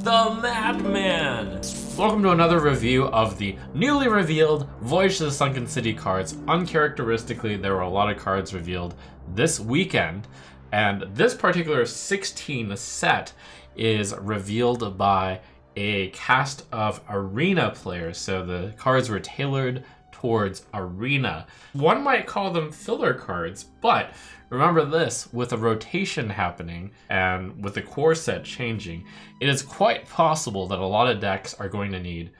the Madman! Welcome to another review of the newly revealed Voyage to the Sunken City cards. Uncharacteristically, there were a lot of cards revealed this weekend, and this particular 16 set is revealed by a cast of arena players, so the cards were tailored towards arena. One might call them filler cards, but remember this, with a rotation happening and with the core set changing, it is quite possible that a lot of decks are going to need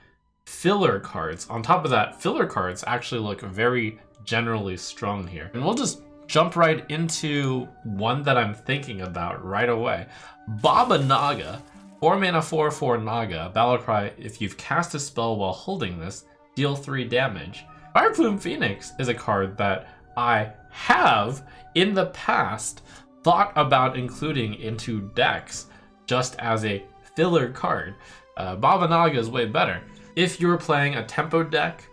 filler cards. On top of that, filler cards actually look very generally strong here. And we'll just jump right into one that I'm thinking about right away. Baba Naga, 4 mana 4/4 Naga, Battlecry, if you've cast a spell while holding this, deal 3 damage. Fireplume Phoenix is a card that I have in the past thought about including into decks just as a filler card. Baba Naga is way better. If you're playing a tempo deck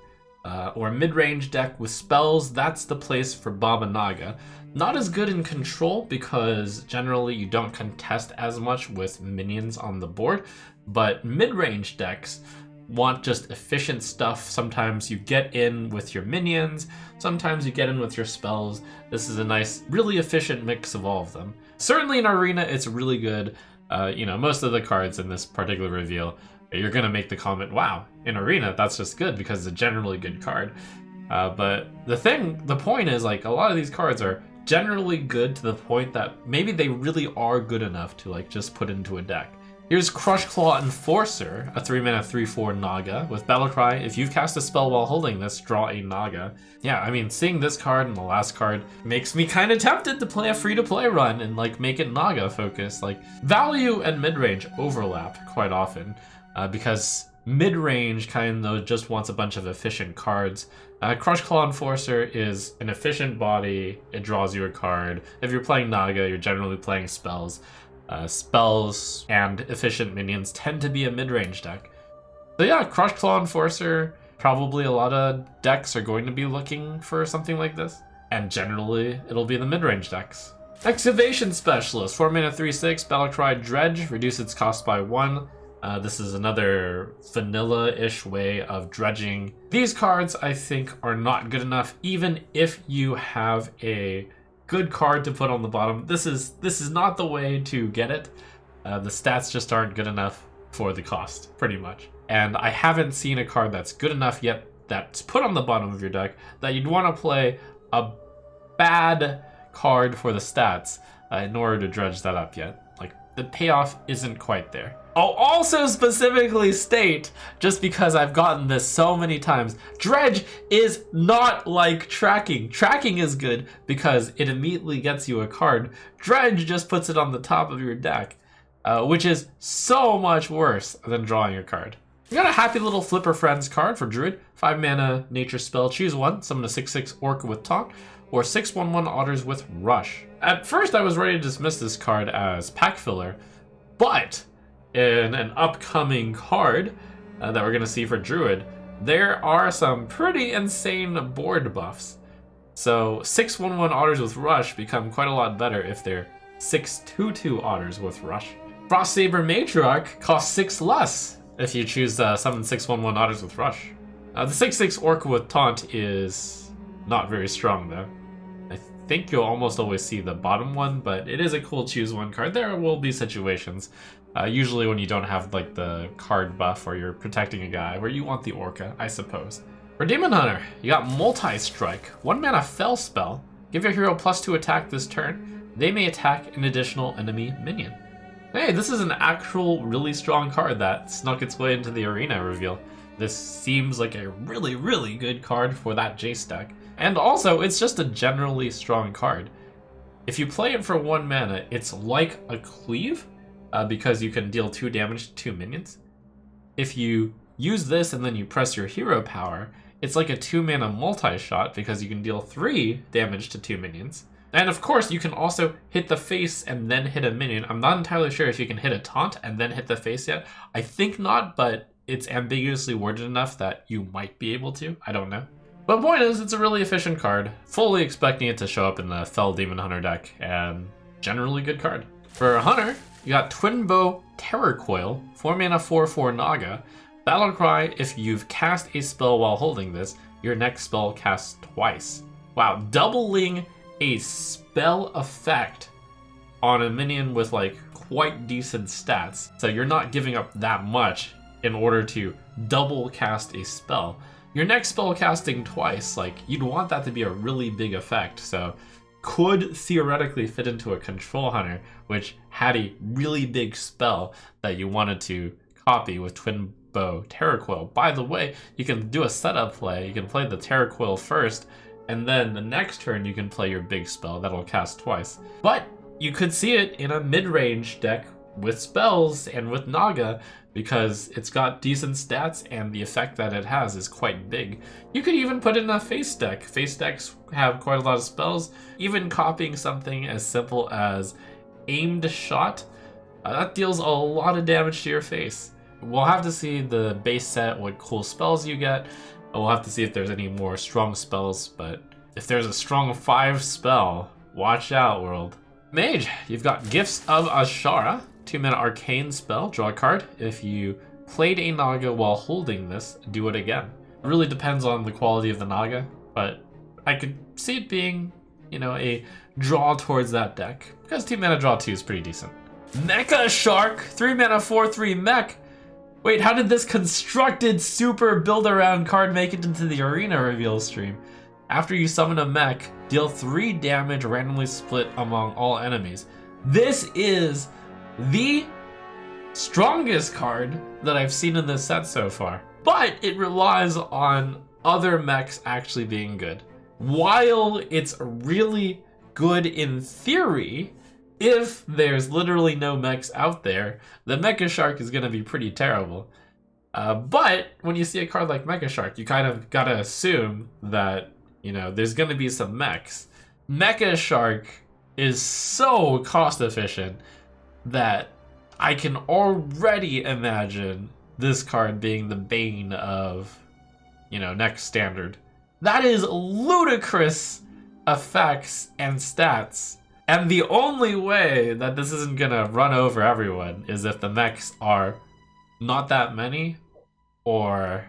or a mid-range deck with spells, that's the place for Baba Naga. Not as good in control because generally you don't contest as much with minions on the board, but mid-range decks want just efficient stuff. Sometimes you get in with your minions, sometimes you get in with your spells. This is a nice, really efficient mix of all of them. Certainly in Arena, it's really good. Most of the cards in this particular reveal, you're gonna make the comment, wow, in Arena, that's just good because it's a generally good card. But the point is, like, a lot of these cards are generally good to the point that maybe they really are good enough to like just put into a deck. Here's Crush Claw Enforcer, a 3 mana 3/4 Naga with Battlecry. If you've cast a spell while holding this, draw a Naga. Yeah, I mean, seeing this card and the last card makes me kind of tempted to play a free-to-play run and like make it Naga focused. Like, value and mid-range overlap quite often because mid-range kind of just wants a bunch of efficient cards. Crush Claw Enforcer is an efficient body. It draws you a card. If you're playing Naga, you're generally playing spells. Spells and efficient minions tend to be a mid-range deck. So yeah, Crush Claw Enforcer, probably a lot of decks are going to be looking for something like this. And generally, it'll be the mid-range decks. Excavation Specialists, 4 mana 3/6, Battlecry Dredge, reduce its cost by 1. This is another vanilla-ish way of dredging. These cards, I think, are not good enough, even if you have a good card to put on the bottom. This is not the way to get it. The stats just aren't good enough for the cost, pretty much. And I haven't seen a card that's good enough yet that's put on the bottom of your deck that you'd want to play a bad card for the stats in order to dredge that up yet. Like, the payoff isn't quite there. I'll also specifically state, just because I've gotten this so many times, Dredge is not like Tracking. Tracking is good because it immediately gets you a card. Dredge just puts it on the top of your deck, which is so much worse than drawing a card. You got a Happy Little Flipper Friends card for Druid. 5 mana nature spell, choose one, summon a 6/6 Orca with Taunt, or 6/1/1 Otters with Rush. At first I was ready to dismiss this card as pack filler, but in an upcoming card that we're going to see for Druid, there are some pretty insane board buffs. So 6/1/1 Otters with Rush become quite a lot better if they're 6/2/2 Otters with Rush. Frostsaber Matriarch costs 6 less if you choose summon 6/1/1 Otters with Rush. The 6/6 Orca with Taunt is not very strong though. I think you'll almost always see the bottom one, but it is a cool choose one card. There will be situations, usually when you don't have like the card buff or you're protecting a guy, where you want the Orca, I suppose. For Demon Hunter, you got Multi-Strike, 1 mana Fell spell. Give your hero +2 attack this turn. They may attack an additional enemy minion. Hey, this is an actual really strong card that snuck its way into the Arena reveal. This seems like a really, really good card for that Jace deck. And also, it's just a generally strong card. If you play it for 1 mana, it's like a Cleave, because you can deal 2 damage to 2 minions. If you use this and then you press your hero power, it's like a 2 mana multi-shot because you can deal 3 damage to 2 minions. And of course, you can also hit the face and then hit a minion. I'm not entirely sure if you can hit a taunt and then hit the face yet. I think not, but it's ambiguously worded enough that you might be able to. I don't know. But point is, it's a really efficient card. Fully expecting it to show up in the Fell Demon Hunter deck, and generally good card. For a Hunter, you got Twin Bow Terror Coil, 4 mana 4/4 Naga. Battlecry, if you've cast a spell while holding this, your next spell casts twice. Wow, doubling a spell effect on a minion with like quite decent stats. So you're not giving up that much in order to double cast a spell. Your next spell casting twice, like you'd want that to be a really big effect. So could theoretically fit into a Control Hunter, which had a really big spell that you wanted to copy with Twin Bow Terror Coil. By the way, you can do a setup play. You can play the Terror Coil first, and then the next turn you can play your big spell that'll cast twice. But you could see it in a mid-range deck with spells and with Naga because it's got decent stats and the effect that it has is quite big. You could even put in a face deck. Face decks have quite a lot of spells. Even copying something as simple as Aimed Shot, that deals a lot of damage to your face. We'll have to see the base set, what cool spells you get. We'll have to see if there's any more strong spells, but if there's a strong 5 spell, watch out, world. Mage, you've got Gifts of Ashara, 2 mana arcane spell, draw a card. If you played a Naga while holding this, do it again. It really depends on the quality of the Naga, but I could see it being, you know, a draw towards that deck, because 2 mana draw 2 is pretty decent. Mecha Shark, 3 mana 4/3 mech. Wait, how did this constructed super build-around card make it into the arena reveal stream? After you summon a mech, deal 3 damage randomly split among all enemies. This is the strongest card that I've seen in this set so far. But it relies on other mechs actually being good. While it's really good in theory, if there's literally no mechs out there, the Mecha Shark is going to be pretty terrible. But when you see a card like Mecha Shark, you kind of gotta assume that, you know, there's going to be some mechs. Mecha Shark is so cost efficient that I can already imagine this card being the bane of, you know, next standard. That is ludicrous effects and stats. And the only way that this isn't gonna run over everyone is if the mechs are not that many or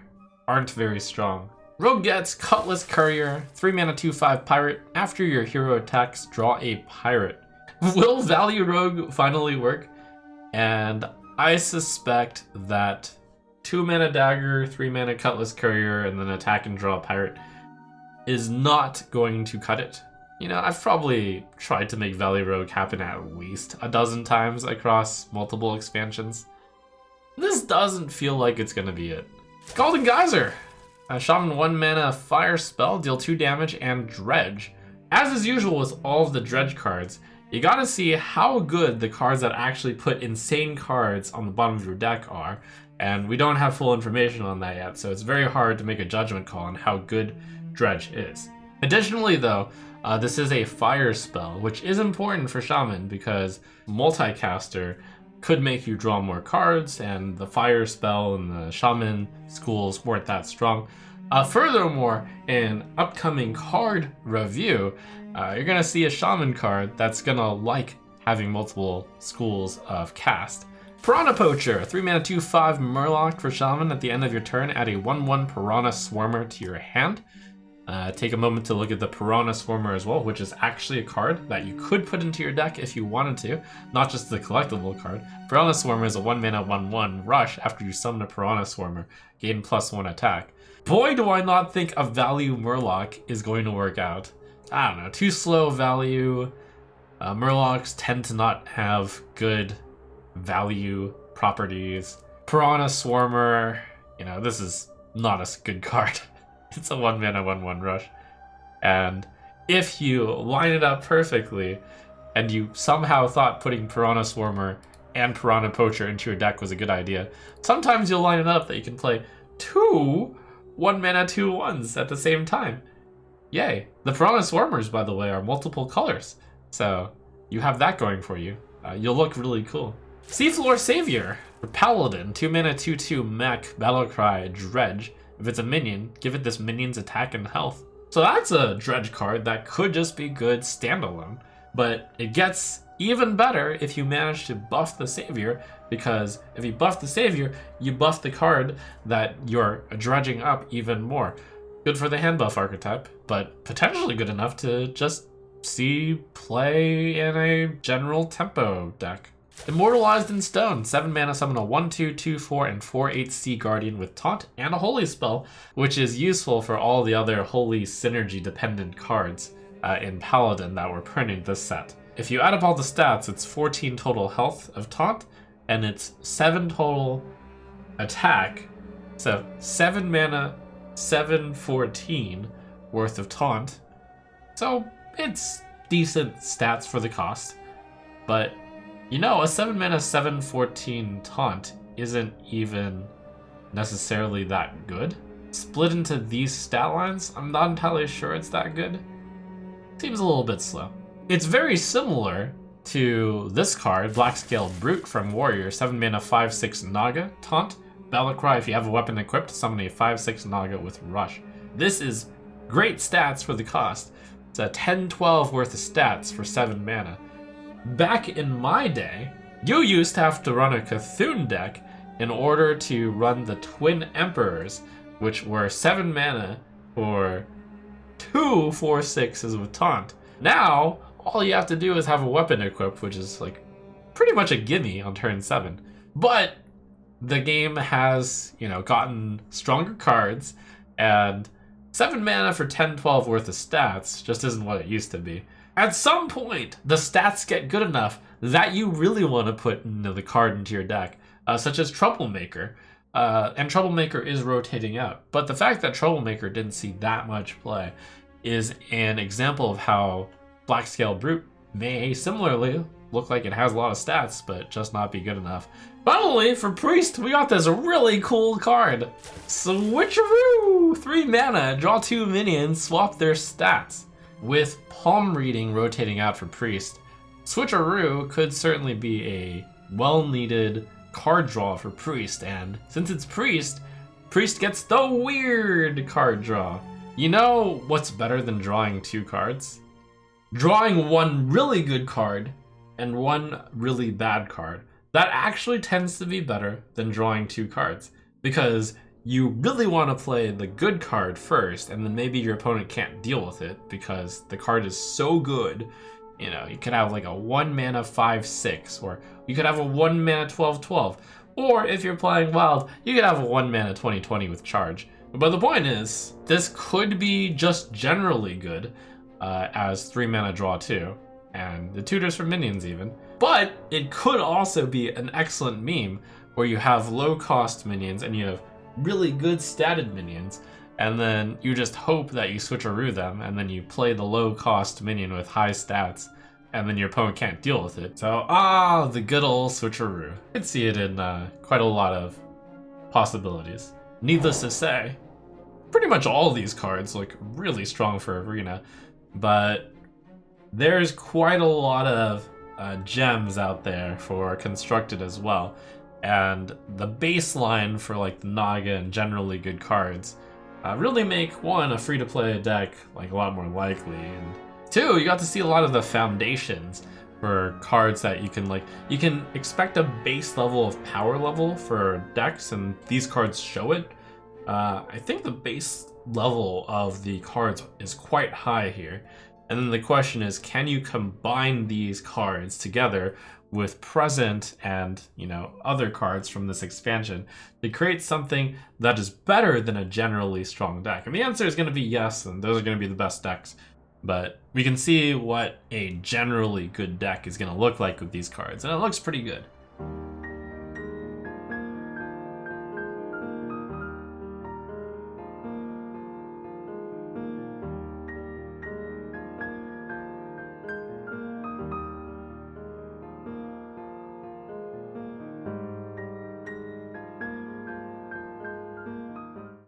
aren't very strong. Rogue gets Cutlass Courier, 3 mana 2/5 pirate. After your hero attacks, draw a pirate. Will Value Rogue finally work? And I suspect that 2 mana dagger, 3 mana Cutlass Courier, and then attack and draw a pirate is not going to cut it. You know, I've probably tried to make Value Rogue happen at least a dozen times across multiple expansions. This doesn't feel like it's gonna be it. Golden Geyser! A Shaman 1 mana fire spell, deal 2 damage and dredge. As is usual with all of the dredge cards, you gotta see how good the cards that actually put insane cards on the bottom of your deck are, and we don't have full information on that yet, so it's very hard to make a judgment call on how good dredge is. Additionally though, this is a fire spell, which is important for Shaman because multicaster could make you draw more cards, and the fire spell and the Shaman schools weren't that strong. Furthermore, in upcoming card review, you're gonna see a Shaman card that's gonna like having multiple schools of cast. Piranha Poacher, 3 mana 2/5 Murloc for Shaman. At the end of your turn, add a 1/1 Piranha Swarmer to your hand. Take a moment to look at the Piranha Swarmer as well, which is actually a card that you could put into your deck if you wanted to, not just the collectible card. Piranha Swarmer is a 1 mana 1/1 rush after you summon a Piranha Swarmer, gain +1 attack. Boy, do I not think a value Murloc is going to work out. I don't know, too slow value. Murlocs tend to not have good value properties. Piranha Swarmer, you know, this is not a good card. It's a 1 mana 1/1 rush. And if you line it up perfectly, and you somehow thought putting Piranha Swarmer and Piranha Poacher into your deck was a good idea, sometimes you'll line it up that you can play 2 1 mana 2/1s at the same time. Yay. The Piranha Swarmers, by the way, are multiple colors. So you have that going for you. You'll look really cool. Seafloor Savior for Paladin, 2 mana 2/2 mech, Battlecry, dredge. If it's a minion, give it this minion's attack and health. So that's a dredge card that could just be good standalone, but it gets even better if you manage to buff the Savior because if you buff the savior, you buff the card that you're dredging up even more. Good for the hand buff archetype, but potentially good enough to just see play in a general tempo deck. Immortalized in Stone, 7 mana, summon a 1/2, 2/4, and 4/8 Sea Guardian with Taunt and a Holy Spell, which is useful for all the other Holy Synergy dependent cards in Paladin that were printing this set. If you add up all the stats, it's 14 total health of Taunt, and it's 7 total attack, so 7 mana, 7/14 worth of Taunt. So it's decent stats for the cost, but you know, a 7 mana, 7/14 Taunt isn't even necessarily that good. Split into these stat lines, I'm not entirely sure it's that good. Seems a little bit slow. It's very similar to this card, Black-Scaled Brute from Warrior, 7 mana, 5/6 Naga, Taunt, Battlecry. If you have a weapon equipped, summon a 5/6 Naga with Rush. This is great stats for the cost. It's a 10-12 worth of stats for 7 mana. Back in my day, you used to have to run a Cthulhu deck in order to run the Twin Emperors, which were 7 mana for 2 4/6s with Taunt. Now, all you have to do is have a weapon equipped, which is like pretty much a gimme on turn 7. But the game has, gotten stronger cards, and 7 mana for 10-12 worth of stats just isn't what it used to be. At some point, the stats get good enough that you really want to put the card into your deck, such as Troublemaker. And Troublemaker is rotating out. But the fact that Troublemaker didn't see that much play is an example of how Black-Scaled Brute may similarly look like it has a lot of stats, but just not be good enough. Finally, for Priest, we got this really cool card. Switcheroo! 3 mana, draw 2 minions, swap their stats. With Palm Reading rotating out for Priest, Switcheroo could certainly be a well-needed card draw for Priest, and since it's Priest gets the weird card draw. You know what's better than drawing 2 cards? Drawing 1 really good card and 1 really bad card. That actually tends to be better than drawing 2 cards, because you really want to play the good card first, and then maybe your opponent can't deal with it because the card is so good. You could have like a 1 mana 5/6, or you could have a 1 mana 12/12, or if you're playing Wild, you could have a 1 mana 20/20 with Charge. But the point is, this could be just generally good as 3 mana draw 2, and the tutors for minions even. But it could also be an excellent meme where you have low cost minions and you have really good statted minions, and then you just hope that you switcheroo them, and then you play the low cost minion with high stats, and then your opponent can't deal with it. So, the good old switcheroo. I could see it in quite a lot of possibilities. Needless to say, pretty much all of these cards look really strong for Arena, but there's quite a lot of gems out there for Constructed as well. And the baseline for like the Naga and generally good cards really make 1, a free-to-play deck like a lot more likely, and 2, you got to see a lot of the foundations for cards that you can expect a base level of power level for decks, and these cards show it. I think the base level of the cards is quite high here, and then the question is, can you combine these cards together with Present and other cards from this expansion to create something that is better than a generally strong deck? And the answer is going to be yes, and those are going to be the best decks. But we can see what a generally good deck is going to look like with these cards, and it looks pretty good.